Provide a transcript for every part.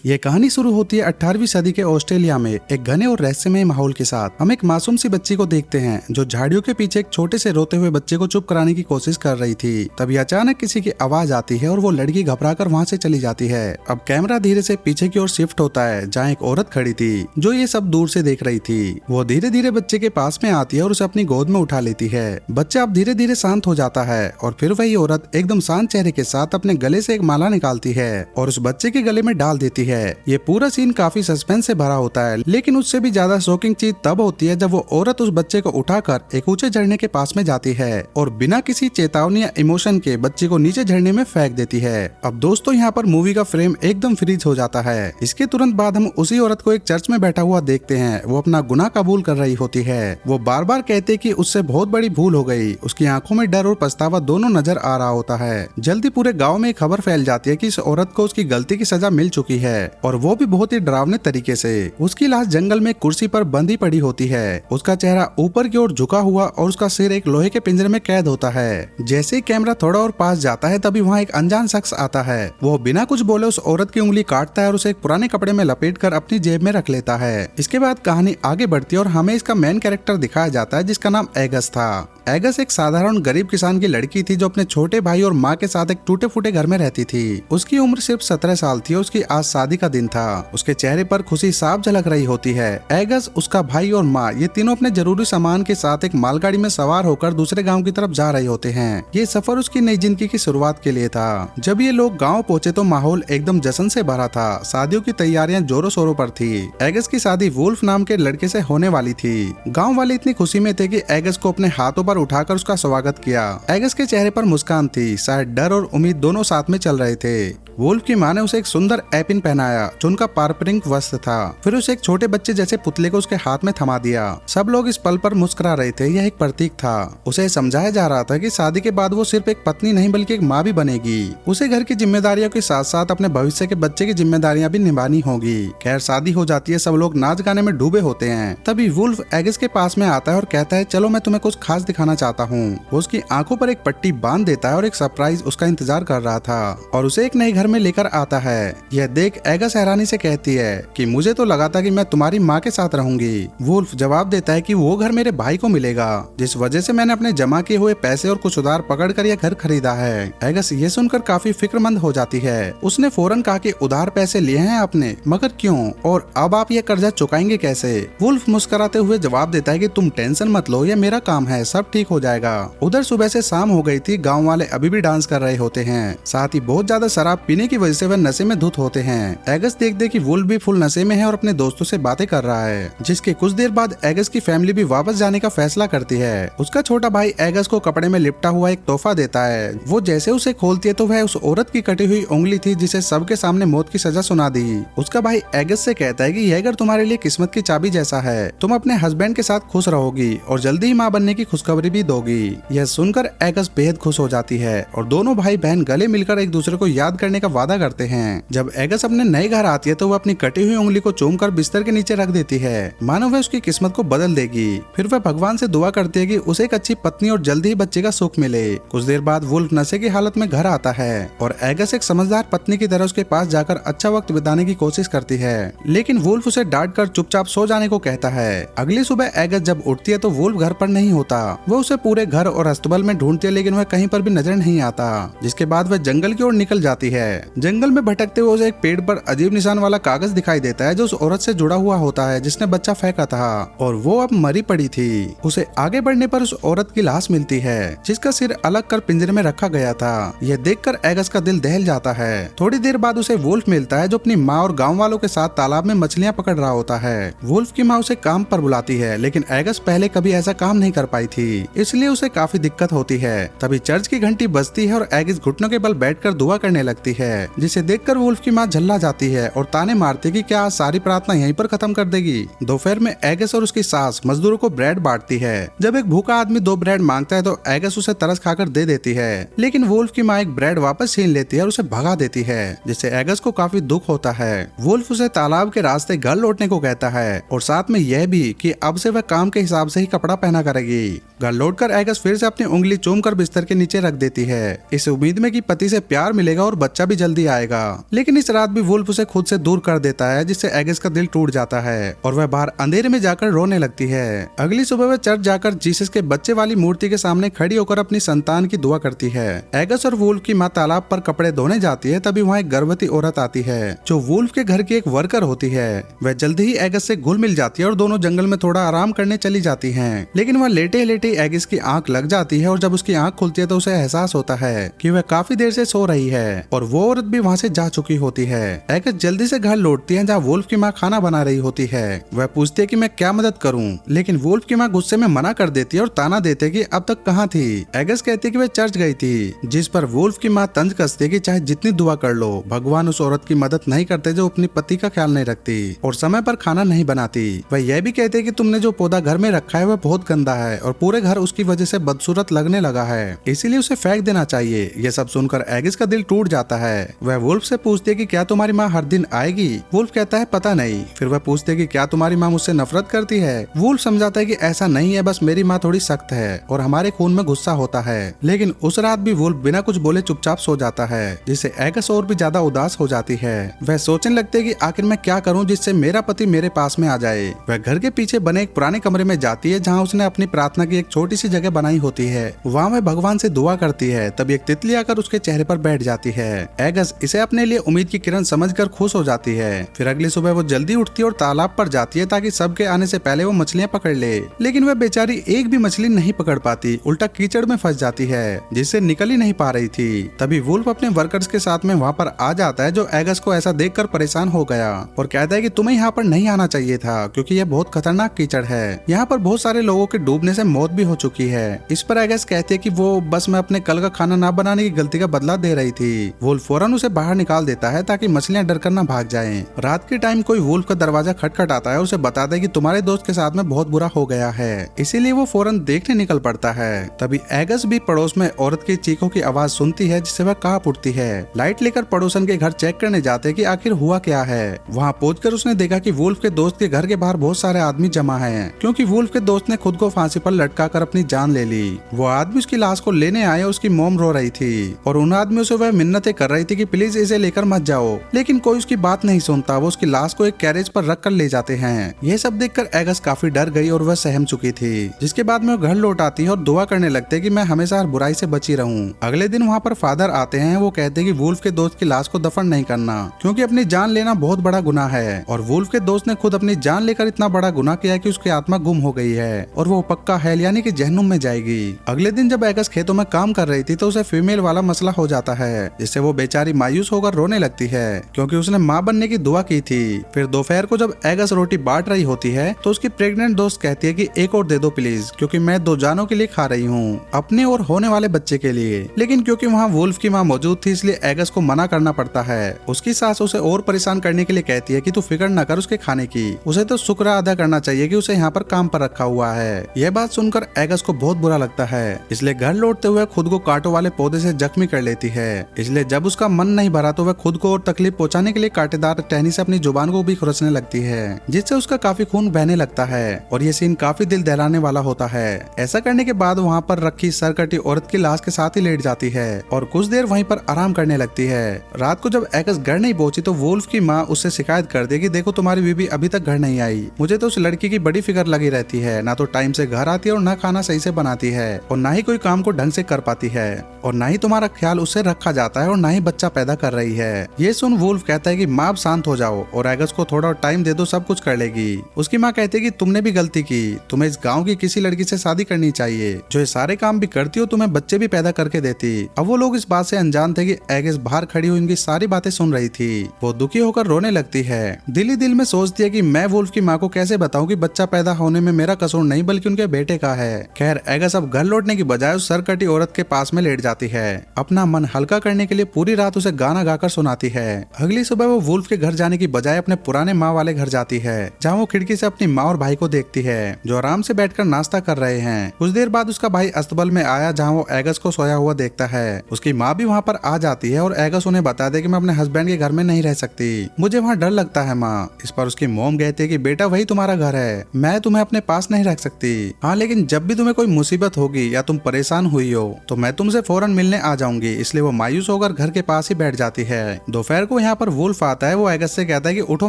ये कहानी शुरू होती है 18वीं सदी के ऑस्ट्रेलिया में एक घने और रहस्यमय माहौल के साथ। हम एक मासूम सी बच्ची को देखते हैं जो झाड़ियों के पीछे एक छोटे से रोते हुए बच्चे को चुप कराने की कोशिश कर रही थी। तभी अचानक किसी की आवाज आती है और वो लड़की घबराकर वहाँ से चली जाती है। अब कैमरा धीरे से पीछे की ओर शिफ्ट होता है जहाँ एक औरत खड़ी थी जो ये सब दूर से देख रही थी। वो धीरे धीरे बच्चे के पास में आती है और उसे अपनी गोद में उठा लेती है। बच्चा अब धीरे धीरे शांत हो जाता है और फिर वही औरत एकदम शांत चेहरे के साथ अपने गले से एक माला निकालती है और उस बच्चे के गले में डाल देती है। ये पूरा सीन काफी सस्पेंस से भरा होता है, लेकिन उससे भी ज्यादा शॉकिंग चीज तब होती है जब वो औरत उस बच्चे को उठाकर एक ऊंचे झरने के पास में जाती है और बिना किसी चेतावनी या इमोशन के बच्चे को नीचे झरने में फेंक देती है। अब दोस्तों यहाँ पर मूवी का फ्रेम एकदम फ्रीज हो जाता है। इसके तुरंत बाद हम उसी औरत को एक चर्च में बैठा हुआ देखते हैं। वो अपना गुनाह कबूल कर रही होती है। वो बार बार कहते कि उससे बहुत बड़ी भूल हो गई। उसकी आंखों में डर और पछतावा दोनों नजर आ रहा होता है। जल्दी पूरे गाँव में एक खबर फैल जाती है कि इस औरत को उसकी गलती की सजा मिल चुकी है और वो भी बहुत ही डरावने तरीके से। उसकी लाश जंगल में कुर्सी पर बंधी पड़ी होती है। उसका चेहरा ऊपर की ओर झुका हुआ और उसका सिर एक लोहे के पिंजरे में कैद होता है। जैसे ही कैमरा थोड़ा और पास जाता है तभी वहाँ एक अनजान शख्स आता है। वो बिना कुछ बोले उस औरत की उंगली काटता है और उसे एक पुराने कपड़े में लपेटकर अपनी जेब में रख लेता है। इसके बाद कहानी आगे बढ़ती है और हमें इसका मेन कैरेक्टर दिखाया जाता है जिसका नाम एगस था। एगस एक साधारण गरीब किसान की लड़की थी जो अपने छोटे भाई और माँ के साथ एक टूटे फूटे घर में रहती थी। उसकी उम्र सिर्फ 17 साल थी और उसकी आज शादी का दिन था। उसके चेहरे पर खुशी साफ झलक रही होती है। एगस, उसका भाई और माँ ये तीनों अपने जरूरी सामान के साथ एक मालगाड़ी में सवार होकर दूसरे गांव की तरफ जा रहे होते हैं। ये सफर उसकी नई जिंदगी की शुरुआत के लिए था। जब ये लोग गाँव पहुँचे तो माहौल एकदम जश्न से भरा था। शादियों की तैयारियां जोरों शोरों पर थी। एगस की शादी वुल्फ नाम के लड़के से होने वाली थी। गाँव वाले इतनी खुशी में थे कि एगस को अपने हाथों पर उठाकर उसका स्वागत किया। एगस के चेहरे पर मुस्कान थी, शायद डर और उम्मीद दोनों साथ में चल रहे थे। वुल्फ की माँ ने उसे एक सुंदर एपिन पहनाया जो उनका पारंपरिक वस्त्र था। फिर उसे एक छोटे बच्चे जैसे पुतले को उसके हाथ में थमा दिया। सब लोग इस पल पर मुस्कुरा रहे थे। यह एक प्रतीक था। उसे समझाया जा रहा था कि शादी के बाद वो सिर्फ एक पत्नी नहीं बल्कि एक माँ भी बनेगी। उसे घर की जिम्मेदारियों के साथ साथ अपने भविष्य के बच्चे की जिम्मेदारियां भी निभानी होगी। खैर शादी हो जाती है, सब लोग नाच गाने में डूबे होते हैं। तभी वुल्फ एगस के पास में आता है और कहता है चलो मैं तुम्हें कुछ खास दिखाना चाहता हूँ। वो उसकी आंखों पर एक पट्टी बांध देता है और एक सरप्राइज उसका इंतजार कर रहा था और उसे एक नए घर में लेकर आता है। यह देख एगस हैरानी से कहती है कि मुझे तो लगा था कि मैं तुम्हारी माँ के साथ रहूंगी। वुल्फ जवाब देता है कि वो घर मेरे भाई को मिलेगा जिस वजह से मैंने अपने जमा किए हुए पैसे और कुछ उधार पकड़कर यह घर खरीदा है। एगस ये सुनकर काफी फिक्रमंद हो जाती है। उसने फौरन कहा कि उधार पैसे लिए हैं आपने, मगर क्यों और अब आप यह कर्जा चुकाएंगे कैसे? वुल्फ मुस्कुराते हुए जवाब देता है कि तुम टेंशन मत लो, यह मेरा काम है, सब ठीक हो जाएगा। उधर सुबह से शाम हो गई थी। गाँव वाले अभी भी डांस कर रहे होते हैं। साथ ही बहुत ज्यादा शराब पीने की वजह से वह नशे में धुत होते हैं। एगस देखते कि वुल्फ भी फुल नशे में है और अपने दोस्तों से बातें कर रहा है। जिसके कुछ देर बाद एगस की फैमिली भी वापस जाने का फैसला करती है। उसका छोटा भाई एगस को कपड़े में लिपटा हुआ एक तोहफा देता है। वो जैसे उसे खोलती है तो वह उस औरत की कटी हुई उंगली थी जिसे सबके सामने मौत की सजा सुना दी। उसका भाई एगस से कहता है कि यह घर तुम्हारे लिए किस्मत की चाबी जैसा है। तुम अपने हस्बैंड के साथ खुश रहोगी और जल्दी ही माँ बनने की खुशखबरी भी दोगी। यह सुनकर एगस बेहद खुश हो जाती है और दोनों भाई बहन गले मिलकर एक दूसरे को याद करने का वादा करते हैं। जब एगस अपने नए घर आती है तो वह अपनी कटी हुई उंगली को चूमकर बिस्तर के नीचे रख देती है, मानो वह उसकी किस्मत को बदल देगी। फिर वह भगवान से दुआ करती है कि उसे एक अच्छी पत्नी और जल्दी ही बच्चे का सुख मिले। कुछ देर बाद वुल्फ नशे की हालत में घर आता है और एगस एक समझदार पत्नी की तरह उसके पास जाकर अच्छा वक्त बिताने की कोशिश करती है, लेकिन वुल्फ उसे डांट कर चुपचाप सो जाने को कहता है। अगली सुबह एगस जब उठती है तो वुल्फ घर पर नहीं होता। वह उसे पूरे घर और अस्तबल में ढूंढती है लेकिन वह कहीं पर भी नजर नहीं आता। जिसके बाद वह जंगल की ओर निकल जाती है। जंगल में भटकते हुए उसे एक पेड़ पर अजीब निशान वाला कागज दिखाई देता है जो उस औरत से जुड़ा हुआ होता है जिसने बच्चा फेंका था और वो अब मरी पड़ी थी। उसे आगे बढ़ने पर उस औरत की लाश मिलती है जिसका सिर अलग कर पिंजरे में रखा गया था। यह देखकर एगस का दिल दहल जाता है। थोड़ी देर बाद उसे वुल्फ मिलता है जो अपनी माँ और गाँव वालों के साथ तालाब में मछलियाँ पकड़ रहा होता है। वुल्फ की माँ उसे काम पर बुलाती है लेकिन एगस पहले कभी ऐसा काम नहीं कर पाई थी, इसलिए उसे काफी दिक्कत होती है। तभी चर्च की घंटी बजती है और एगस घुटनों के बल बैठकर दुआ करने लगती है, जिसे देखकर वुल्फ की माँ झल्ला जाती है और ताने मारती कि क्या आज सारी प्रार्थना यहीं पर खत्म कर देगी। दोपहर में एगस और उसकी सास मजदूरों को ब्रेड बांटती है। जब एक भूखा आदमी 2 ब्रेड मांगता है तो एगस उसे तरस खाकर दे देती है, लेकिन वुल्फ की माँ एक ब्रेड वापस छीन लेती है और उसे भगा देती है, जिससे एगस को काफी दुख होता है। वुल्फ उसे तालाब के रास्ते घर लौटने को कहता है और साथ में यह भी कि अब से वह काम के हिसाब से ही कपड़ा पहना करेगी। घर लौटकर एगस फिर से अपनी उंगली चूमकर बिस्तर के नीचे रख देती है, इस उम्मीद में कि पति से प्यार मिलेगा और बच्चा भी जल्दी आएगा। लेकिन इस रात भी वुल्फ उसे खुद से दूर कर देता है, जिससे एगस का दिल टूट जाता है और वह बाहर अंधेरे में जाकर रोने लगती है। अगली सुबह वह चर्च जाकर जीसस के बच्चे वाली मूर्ति के सामने खड़ी होकर अपनी संतान की दुआ करती है। एगस और वुल्फ की माँ तालाब पर कपड़े धोने जाती है, तभी वहाँ एक गर्भवती औरत आती है जो वुल्फ के घर की एक वर्कर होती है। वह जल्दी ही एगस से घुल मिल जाती है और दोनों जंगल में थोड़ा आराम करने चली जाती हैं। लेकिन वह लेटे लेटे एगस की आंख लग जाती है और जब उसकी आंख खुलती है तो उसे एहसास होता है कि वह काफी देर से सो रही है और वो औरत भी वहाँ से जा चुकी होती है। एगस जल्दी से घर लौटती है जहाँ वुल्फ की माँ खाना बना रही होती है। वह पूछती है कि मैं क्या मदद करूं, लेकिन वुल्फ की माँ गुस्से में मना कर देती है और ताना देते है कि अब तक कहाँ थी। एगस कहती है कि वह चर्च गई थी, जिस पर वुल्फ की माँ तंज कसती है कि चाहे जितनी दुआ कर लो, भगवान उस औरत की मदद नहीं करते जो अपने पति का ख्याल नहीं रखती और समय पर खाना नहीं बनाती। वह यह भी कहते है कि तुमने जो पौधा घर में रखा है वह बहुत गंदा है और पूरे घर उसकी वजह से बदसूरत लगने लगा है, इसीलिए उसे फेंक देना चाहिए। यह सब सुनकर एगस का दिल टूट जाता है। वह वुल्फ से पूछती है कि क्या तुम्हारी माँ हर दिन आएगी। वुल्फ कहता है पता नहीं। फिर वह पूछते है कि क्या तुम्हारी माँ मुझसे नफरत करती है। वुल्फ समझाता है कि ऐसा नहीं है, बस मेरी माँ थोड़ी सख्त है और हमारे खून में गुस्सा होता है। लेकिन उस रात भी वुल्फ बिना कुछ बोले चुपचाप सो जाता है, जिससे एगस और भी ज्यादा उदास हो जाती है। वह सोचने लगते है कि आखिर मैं क्या करूं जिससे मेरा पति मेरे पास में आ जाए। वह घर के पीछे बने एक पुराने कमरे में जाती है जहाँ उसने अपनी प्रार्थना की एक छोटी सी जगह बनाई होती है। वहाँ वह भगवान से दुआ करती है, तभी एक तितली आकर उसके चेहरे पर बैठ जाती है। एगस इसे अपने लिए उम्मीद की किरण समझकर खुश हो जाती है। फिर अगली सुबह वो जल्दी उठती है और तालाब पर जाती है ताकि सबके आने से पहले वो मछलियाँ पकड़ ले। लेकिन वह बेचारी एक भी मछली नहीं पकड़ पाती, उल्टा कीचड़ में फंस जाती है जिससे निकल ही नहीं पा रही थी। तभी वुल्फ अपने वर्कर्स के साथ में वहाँ पर आ जाता है, जो एगस को ऐसा देखकर परेशान हो गया और कहता है कि तुम्हें यहाँ पर नहीं आना चाहिए था क्योंकि यह बहुत खतरनाक कीचड़ है। यहाँ पर बहुत सारे लोगों के डूबने से मौत भी हो चुकी है। इस पर एगस कहती है कि वो बस मैं अपने कल का खाना ना बनाने की गलती का बदला दे रही थी। वुल्फ फौरन उसे बाहर निकाल देता है ताकि मछलियाँ डर कर न भाग जाएं। रात के टाइम कोई वुल्फ का दरवाजा खटखटाता है और उसे बताता है कि तुम्हारे दोस्त के साथ में बहुत बुरा हो गया है, इसीलिए वो फौरन देखने निकल पड़ता है। तभी एगस भी पड़ोस में औरत की चीखों की आवाज सुनती है, जिससे वह कांप उठती है। लाइट लेकर पड़ोसन के घर चेक करने जाते कि आखिर हुआ क्या है। वहाँ पहुंचकर उसने देखा कि वुल्फ के दोस्त के घर के बाहर बहुत सारे आदमी जमा हैं, क्योंकि वुल्फ के दोस्त ने खुद को फांसी पर लटकाकर अपनी जान ले ली। वो आदमी उसकी लाश को लेने आए, उसकी मोम रो रही थी और उन आदमियों से वह मिन्नतें कर रही थी कि प्लीज इसे लेकर मत जाओ, लेकिन कोई उसकी बात नहीं सुनता। वो उसकी लाश को एक कैरेज पर रख कर ले जाते हैं। यह सब देखकर एगस काफी डर गई और वह सहम चुकी थी, जिसके बाद में वो घर लौट आती है और दुआ करने लगते हैं कि मैं हमेशा हर बुराई से बची रहूं। अगले दिन वहाँ पर फादर आते हैं। वो कहते हैं कि वुल्फ के दोस्त की लाश को दफन नहीं करना, क्योंकि अपनी जान लेना बहुत बड़ा गुनाह है और वुल्फ के दोस्त ने खुद अपनी जान लेकर इतना बड़ा गुनाह किया कि उसकी आत्मा गुम हो गई है और वो पक्का हेल यानी कि जहन्नुम में जाएगी। अगले दिन जब एगस खेतों में काम कर रही थी तो उसे फीमेल वाला मसला हो जाता है, जिससे वो बेचारी मायूस होकर रोने लगती है क्योंकि उसने माँ बनने की दुआ की थी। फिर दोपहर को जब एगस रोटी बांट रही होती है तो उसकी प्रेग्नेंट दोस्त कहती है कि एक और दे दो प्लीज, क्योंकि मैं 2 जानों के लिए खा रही हूँ, अपने और होने वाले बच्चे के लिए। लेकिन क्योंकि वहाँ वुल्फ की माँ मौजूद थी, इसलिए एगस को मना करना पड़ता है। उसकी सास उसे और परेशान करने के लिए कहती है कि तू फिक्र न कर उसके खाने की, उसे तो शुक्र अदा करना चाहिए कि उसे यहाँ पर काम पर रखा हुआ है। यह बात सुनकर एगस को बहुत बुरा लगता है, इसलिए घर लौटते हुए खुद को कांटों वाले पौधे से जख्मी कर लेती है। इसलिए जब उसका मन नहीं भरा तो वह खुद को और तकलीफ पहुंचाने के लिए कांटेदार टहनी से अपनी जुबान को भी खुरचने लगती है, जिससे उसका काफी खून बहने लगता है और ये सीन काफी दिल दहलाने वाला होता है। ऐसा करने के बाद वहाँ पर रखी सरकटी औरत की लाश के साथ ही लेट जाती है और कुछ देर वहीं पर आराम करने लगती है। रात को जब एगस घर नहीं पहुंची तो वुल्फ की माँ उससे शिकायत कर दी कि देखो तुम्हारी बीवी अभी तक घर नहीं आई, मुझे तो उस लड़की की बड़ी फिक्र लगी रहती है, ना तो टाइम से घर आती है और ना खाना सही से बनाती है और ना ही कोई काम को ढंग से कर पाती है और ना ही तुम्हारा ख्याल उससे रखा जाता है और ना ही बच्चा पैदा कर रही है। ये सुन वुल्फ कहता है कि माँ शांत हो जाओ और एगस को थोड़ा टाइम दे दो, सब कुछ कर लेगी। उसकी माँ कहती है कि तुमने भी गलती की, तुम्हें इस गाँव की किसी लड़की से शादी करनी चाहिए जो ये सारे काम भी करती हो, तुम्हें बच्चे भी पैदा करके देती। अब वो लोग इस बात से अनजान थे कि एगस बाहर खड़ी हुई उनकी सारी बातें सुन रही थी। वो दुखी होकर रोने लगती है, दिल ही दिल में सोचती है कि मैं वुल्फ की माँ को कैसे बताऊं कि बच्चा पैदा होने में मेरा कसूर नहीं बल्कि उनके बेटे का है। खैर एगस अब घर लौटने की बजाय उस सरकटी औरत के पास में लेट जाती है। अपना मन हल्का करने के लिए पूरी रात उसे गाना गाकर सुनाती है। अगली सुबह वो वुल्फ के घर जाने की बजाय अपने पुराने माँ वाले घर जाती है, जहाँ वो खिड़की से अपनी माँ और भाई को देखती है जो आराम से बैठकर नाश्ता कर रहे हैं। कुछ देर बाद उसका भाई अस्तबल में आया, जहाँ वो एगस को सोया हुआ देखता है। उसकी माँ भी वहाँ पर आ जाती है और एगस उन्हें बता दे कि मैं अपने हस्बैंड के घर में नहीं रह सकती, मुझे वहाँ डर लगता है माँ। इस पर उसकी मोम कहती है कि बेटा वही तुम्हारा घर है, मैं तुम्हें अपने पास नहीं रख सकती। हाँ लेकिन जब भी तुम्हें कोई मुसीबत होगी या तुम परेशान हुई हो तो मैं तुमसे फौरन मिलने आ जाऊंगी। इसलिए वो मायूस होकर घर के पास ही बैठ जाती है। दोपहर को वो यहाँ पर वुल्फ आता है वो एगस से कहता है कि उठो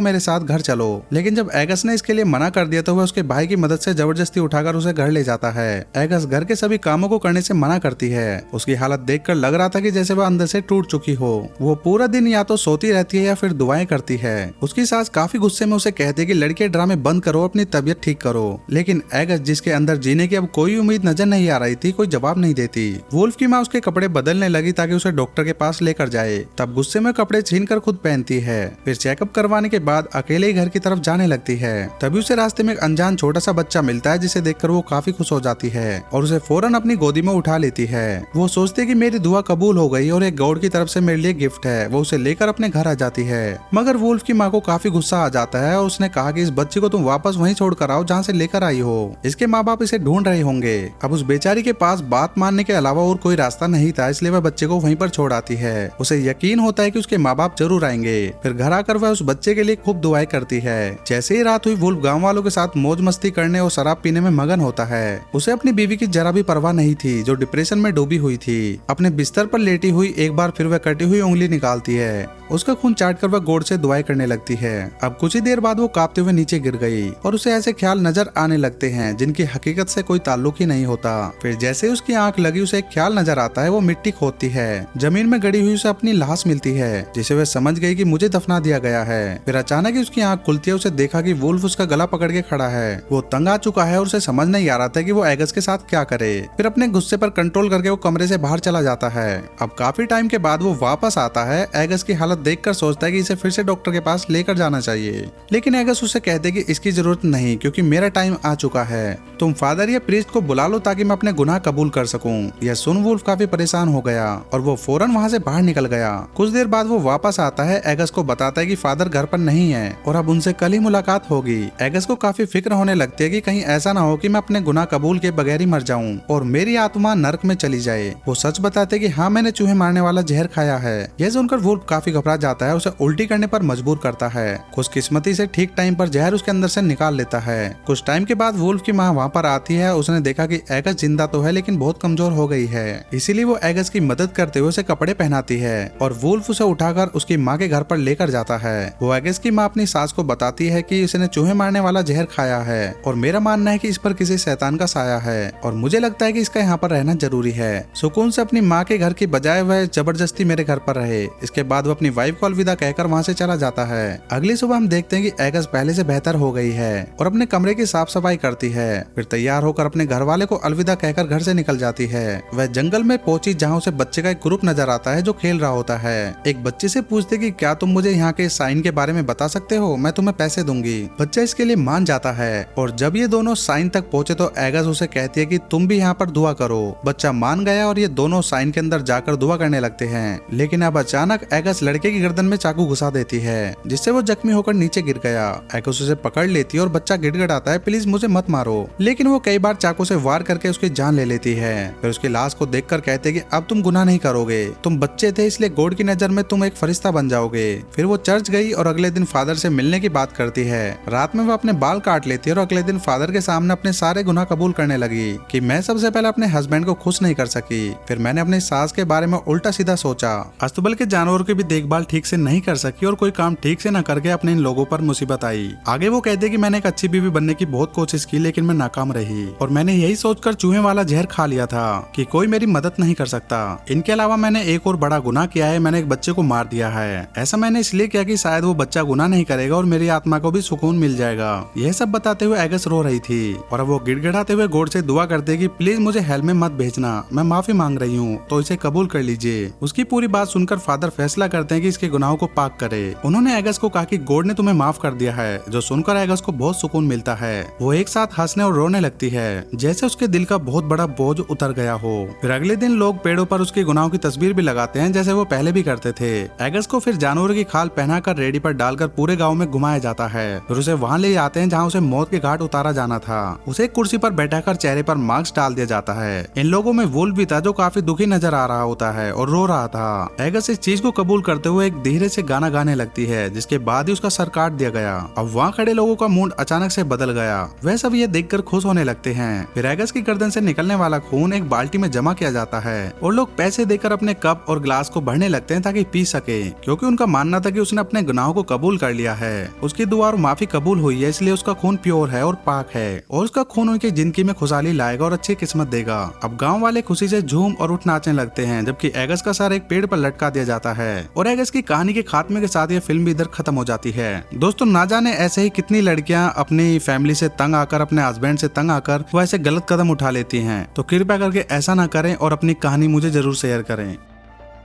मेरे साथ घर चलो, लेकिन जब एगस ने इसके लिए मना कर दिया तो वह उसके भाई की मदद से जबरदस्ती उठाकर उसे घर ले जाता है। एगस घर के सभी कामों को करने से मना करती है। उसकी हालत देखकर लग रहा था कि जैसे वह अंदर से टूट चुकी हो। वो पूरा दिन या तो सोती रहती है या फिर दुआएं करती है। उसकी सास काफी गुस्से में उसे कहती है कि लड़के ड्रामे बंद करो, अपनी तबीयत ठीक करो, लेकिन एगस जिसके अंदर जीने की अब कोई उम्मीद नजर नहीं आ रही थी, कोई जवाब नहीं देती। वुल्फ की माँ उसके कपड़े बदलने लगी ताकि उसे डॉक्टर के पास लेकर जाए। तब गुस्से में कपड़े छीनकर खुद पहनती है। फिर चेकअप करवाने के बाद अकेले ही घर की तरफ जाने लगती है। तभी उसे रास्ते में एक अनजान छोटा सा बच्चा मिलता है जिसे देखकर वो काफी खुश हो जाती है और उसे फौरन अपनी गोदी में उठा लेती है। वो सोचती है कि मेरी दुआ कबूल हो गई और एक गॉड की तरफ से मेरे लिए गिफ्ट है। वो उसे लेकर अपने घर आ जाती है, मगर वुल्फ की माँ को काफी गुस्सा आ जाता है और उसने कहा कि इस बच्चे को तुम वापस वहीं छोड़ कर आओ जहाँ से लेकर आई हो। इसके माँ बाप इसे ढूंढ रहे होंगे। अब उस बेचारी के पास बात मानने के अलावा और कोई रास्ता नहीं था, इसलिए वह बच्चे को वहीं पर छोड़ आती है। उसे यकीन होता है कि उसके माँ बाप जरूर आएंगे। फिर घर आकर वह उस बच्चे के लिए खूब दुआएं करती है। जैसे ही रात हुई वुल्फ गाँव वालों के साथ मौज मस्ती करने और शराब पीने में मगन होता है। उसे अपनी बीवी की जरा भी परवाह नहीं थी जो डिप्रेशन में डूबी हुई थी। अपने बिस्तर पर लेटी हुई एक बार फिर वह कटी हुई उंगली निकालती है। उसका खून चाटकर वह गॉड से दुआएं करने लगती है। अब कुछ ही देर बाद वो कांपते हुए नीचे गिर गई और उसे ऐसे ख्याल नजर आने लगते हैं जिनकी हकीकत से कोई ताल्लुक ही नहीं होता। फिर जैसे उसकी आंख लगी उसे एक ख्याल नजर आता है। वो मिट्टी खोदती है, जमीन में गड़ी हुई उसे अपनी लाश मिलती है जिसे वह समझ गई कि मुझे दफना दिया गया है। फिर अचानक ही उसकी आंख खुलती है। उसे देखा कि वुल्फ उसका गला पकड़ के खड़ा है। वो तंग आ चुका है और उसे समझ नहीं आ रहा था कि वो एगस के साथ क्या करे। फिर अपने गुस्से पर कंट्रोल करके वो कमरे से बाहर चला जाता है। अब काफी टाइम के बाद वो वापस आता है। एगस की हालत देखकर सोचता है कि इसे फिर से डॉक्टर के पास लेकर जाना चाहिए, लेकिन एगस उसे कहते कि इसकी जरूरत नहीं क्योंकि मेरा टाइम आ चुका है। तुम फादर या प्रीस्ट को बुला लो ताकि मैं अपने गुनाह कबूल कर सकूं। यह सुन वुल्फ काफी परेशान हो गया और वो फौरन वहाँ से बाहर निकल गया। कुछ देर बाद वो वापस आता है। एगस को बताता है कि फादर घर पर नहीं है और अब उनसे कल ही मुलाकात होगी। एगस को काफी फिक्र होने लगती है कि कहीं ऐसा ना हो कि मैं अपने गुनाह कबूल के बगैर ही मर जाऊं और मेरी आत्मा नरक में चली जाए। वो सच बताते कि हाँ मैंने चूहे मारने वाला जहर खाया है। यह सुनकर वुल्फ काफी घबरा जाता है, उसे उल्टी करने पर मजबूर करता है। खुशकिस्मती से ठीक टाइम पर जहर उसके अंदर से निकाल लेता है। कुछ टाइम के बाद वुल्फ की माँ वहाँ पर आती है। उसने देखा कि एगस जिंदा तो है लेकिन बहुत कमजोर हो गई है, इसीलिए वो एगस की मदद करते हुए उसे कपड़े पहनाती है और वुल्फ उसे उठाकर उसकी माँ के घर पर लेकर जाता है। वो एगस की माँ अपनी सास को बताती है कि इसने चूहे मारने वाला जहर खाया है और मेरा मानना है कि इस पर किसी शैतान का साया है और मुझे लगता है कि इसका यहाँ पर रहना जरूरी है। सुकून से अपनी माँ के घर की बजाय वह जबरदस्ती मेरे घर पर रहे। इसके बाद वो अपनी वाइफ को अलविदा कहकर वहाँ से चला जाता है। अगली सुबह हम देखते हैं कि एगस पहले से बेहतर हो गई है और अपने कमरे की साफ सफाई करती है। फिर तैयार होकर अपने घर वाले को अलविदा कहकर घर से निकल जाती है। वह जंगल में पहुंची जहाँ उसे बच्चे का एक ग्रुप नजर आता है जो खेल रहा होता है। एक बच्चे से पूछते कि क्या तुम मुझे यहाँ के साइन के बारे में बता सकते हो, मैं तुम्हें पैसे दूंगी। बच्चा इसके लिए मान जाता है और जब ये दोनों साइन तक पहुंचे तो एगस उसे कहती है कि तुम भी यहाँ पर दुआ करो। बच्चा मान गया और ये दोनों साइन के अंदर जाकर दुआ करने लगते हैं, लेकिन अब अचानक एगस लड़के की गर्दन में चाकू घुसा देती है जिससे वो जख्मी होकर नीचे गिर गया। एगस उसे पकड़ लेती है और बच्चा गिड़गिड़ाता है प्लीज मुझे मत मारो, लेकिन वो कई बार चाकू से वार करके उसकी जान ले लेती है। फिर उसकी लाश को देखकर कहते कि अब तुम गुनाह नहीं करोगे, तुम बच्चे थे इसलिए गॉड की नजर में तुम एक फरिश्ता बन जाओगे। फिर वो चर्च गई और अगले दिन फादर से मिलने की बात करती है। रात में वो अपने बाल काट लेती है और अगले दिन फादर के सामने अपने सारे गुनाह कबूल करने लगी कि मैं सबसे पहले अपने हस्बैंड को खुश नहीं कर सकी। फिर मैंने अपनी सास के बारे में उल्टा सीधा सोचा, अस्तबल के जानवरों की भी देखभाल ठीक से नहीं कर सकी और कोई काम ठीक से न करके अपने इन लोगों पर मुसीबत आई। आगे वो कहते कि मैंने एक अच्छी बीवी बनने की बहुत कोशिश की लेकिन मैं नाकाम रही और मैंने यही सोचकर चूहे वाला जहर खा लिया था कि कोई मेरी मदद नहीं कर सकता। इनके अलावा मैंने एक और बड़ा गुनाह किया है, मैंने एक बच्चे को मार दिया है। ऐसा मैंने इसलिए किया कि शायद वो बच्चा गुनाह नहीं करेगा और मेरी आत्मा को भी सुकून मिल जाएगा। यह सब बताते हुए एगस रो रही थी और अब वो गिड़गिड़ाते हुए गॉड से दुआ करते कि प्लीज मुझे हेल में मत भेजना, मैं माफी मांग रही हूँ तो इसे कबूल कर लीजिए। उसकी पूरी बात सुनकर फादर फैसला करते हैं कि इसके गुनाहों को पाक करे। उन्होंने एगस को कहा कि गॉड ने तुम्हें माफ कर दिया है, जो सुनकर एगस को बहुत सुकून मिलता है। वो एक साथ हंसने और रोने लगती है जैसे उसके दिल का बहुत बड़ा बोझ उतर गया हो। फिर अगले दिन लोग पेड़ों पर उसके गुनाहों की तस्वीर भी लगाते हैं जैसे वो पहले भी करते थे। एगस को फिर जानवरों की खाल पहनाकर रेडी पर डालकर पूरे गांव में घुमाया जाता है। फिर उसे वहां ले जाते हैं जहां उसे मौत के घाट उतारा जाना था। उसे एक कुर्सी पर बैठाकर चेहरे पर मास्क डाल दिया जाता है। इन लोगों में वुल्फ भी था जो काफी दुखी नजर आ रहा होता है और रो रहा था। एगस इस चीज को कबूल करते हुए एक धीरे से गाना गाने लगती है जिसके बाद ही उसका सर काट दिया गया। अब वहाँ खड़े लोगों का मूड अचानक से बदल गया। वह सब ये देखकर खुश होने लगते हैं। फिर एगस की गर्दन से निकलने वाला खून एक बाल्टी में जमा किया जाता है और लोग पैसे देकर अपने कप और ग्लास को भरने लगते हैं ताकि पी सके। क्योंकि उनका मानना था कि उसने अपने गुनाहों को कबूल कर लिया है। उसकी दुआ और माफी कबूल हुई है, इसलिए उसका खून प्योर है और पाक है और उसका खून उनकी जिंदगी में खुशहाली लाएगा और अच्छी किस्मत देगा। अब गाँव वाले खुशी से झूम और उठ नाचने लगते हैं, जबकि एगस का सर एक पेड़ पर लटका दिया जाता है और एगस की कहानी के खात्मे के साथ ये फिल्म भी इधर खत्म हो जाती है। दोस्तों, ना जाने ऐसे ही कितनी लड़कियां अपनी फैमिली से तंग आकर, अपने हस्बैंड से तंग आकर वो ऐसे गलत कदम उठा लेती हैं। तो कृपया करके ऐसा ना करें और अपनी कहानी मुझे जरूर शेयर करें।